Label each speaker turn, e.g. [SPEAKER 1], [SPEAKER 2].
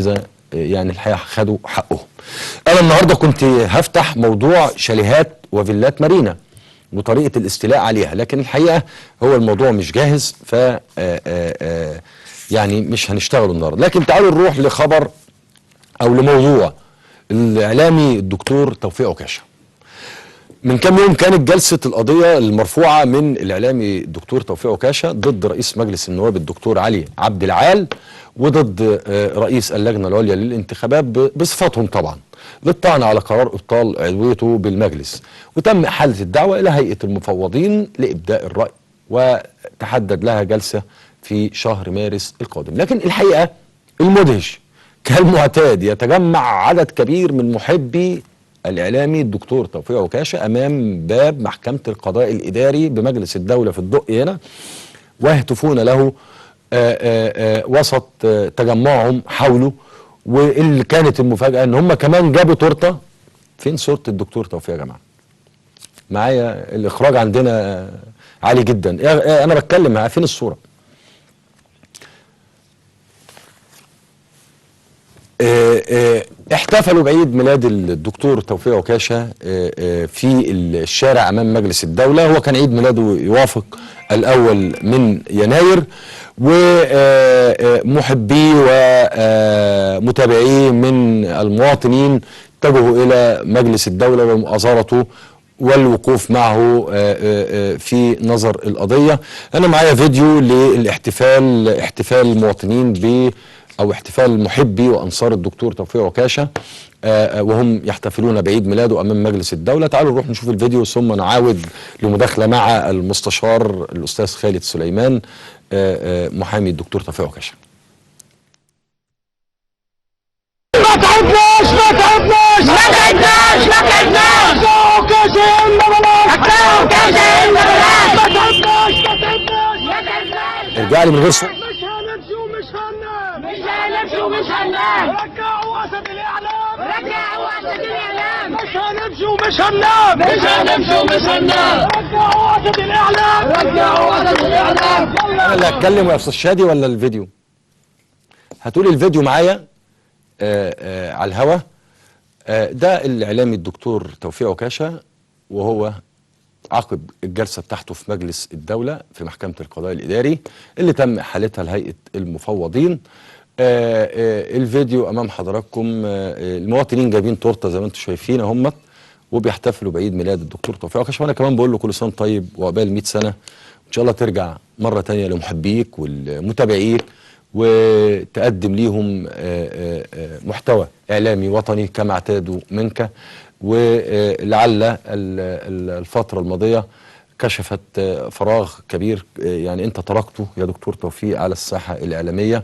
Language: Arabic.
[SPEAKER 1] إذا يعني الحقيقة خدوا حقهم. أنا النهاردة كنت هفتح موضوع شاليهات وفيلات مارينا وطريقة الاستيلاء عليها، لكن الحقيقة هو الموضوع مش جاهز، ف يعني مش هنشتغله النهاردة. لكن تعالوا نروح لخبر أو لموضوع الإعلامي الدكتور توفيق عكاشة. من كام يوم كانت جلسة القضية المرفوعة من الإعلامي الدكتور توفيق عكاشة ضد رئيس مجلس النواب الدكتور علي عبد العال وضد رئيس اللجنة العليا للانتخابات بصفتهم طبعا للطعن على قرار إبطال عضويته بالمجلس، وتم إحالة الدعوة إلى هيئة المفوضين لإبداء الرأي، وتحدد لها جلسة في شهر مارس القادم. لكن الحقيقة المدهش كالمعتاد يتجمع عدد كبير من محبي الإعلامي الدكتور توفيق عكاشة أمام باب محكمة القضاء الإداري بمجلس الدولة في الدقي هنا، ويهتفون له وسط تجمعهم حوله. واللي كانت المفاجأة ان هم كمان جابوا تورته. فين صورة الدكتور توفيق يا جماعة؟ معايا الإخراج عندنا عالي جدا، أنا بتكلم معاه، فين الصورة؟ احتفلوا بعيد ميلاد الدكتور توفيق عكاشة في الشارع أمام مجلس الدولة. هو كان عيد ميلاده يوافق الأول من يناير، ومحبيه ومتابعيه من المواطنين اتجهوا إلى مجلس الدولة ومؤازرته والوقوف معه في نظر القضية. أنا معايا فيديو للاحتفال، احتفال المواطنين أو احتفال محبي وأنصار الدكتور توفيق عكاشة وهم يحتفلون بعيد ميلاده أمام مجلس الدولة. تعالوا نروح نشوف الفيديو ثم نعاود لمداخلة مع المستشار الأستاذ خالد سليمان محامي الدكتور توفيق عكاشة.
[SPEAKER 2] ما تعبناش ما تعبناش ما تعبناش ما تعبناش عكاشة ما تعبناش ما تعبناش ما تعبناش.
[SPEAKER 1] ارجع لي من غير صوت.
[SPEAKER 2] مش هنمشي ومش هننام، مش هنمشي ومش هننام. رجعوا وسط الإعلام، رجعوا وسط الإعلام. مش هنمشي ومش هننام، مش هنمشي ومش هننام. رجعوا وسط الإعلام، رجعوا وسط الإعلام.
[SPEAKER 1] أنا اللي هتكلم يا أستاذ شادي ولا الفيديو؟ هتقولي الفيديو معايا على الهوا. ده الإعلامي الدكتور توفيق عكاشة وهو عقب الجلسة بتاعته في مجلس الدولة في محكمة القضاء الإداري اللي تم إحالتها لهيئة المفوضين. الفيديو أمام حضراتكم. المواطنين جايبين تورته زي ما انتم شايفين اهمت وبيحتفلوا بعيد ميلاد الدكتور توفيق عكاشة، وأنا كمان بقول له كل سنة طيب وعقبال 100 سنة إن شاء الله ترجع مرة تانية لمحبيك والمتابعيك وتقدم ليهم محتوى إعلامي وطني كما اعتادوا منك. ولعل الفترة الماضية كشفت فراغ كبير يعني أنت تركته يا دكتور توفيق على الساحة الإعلامية.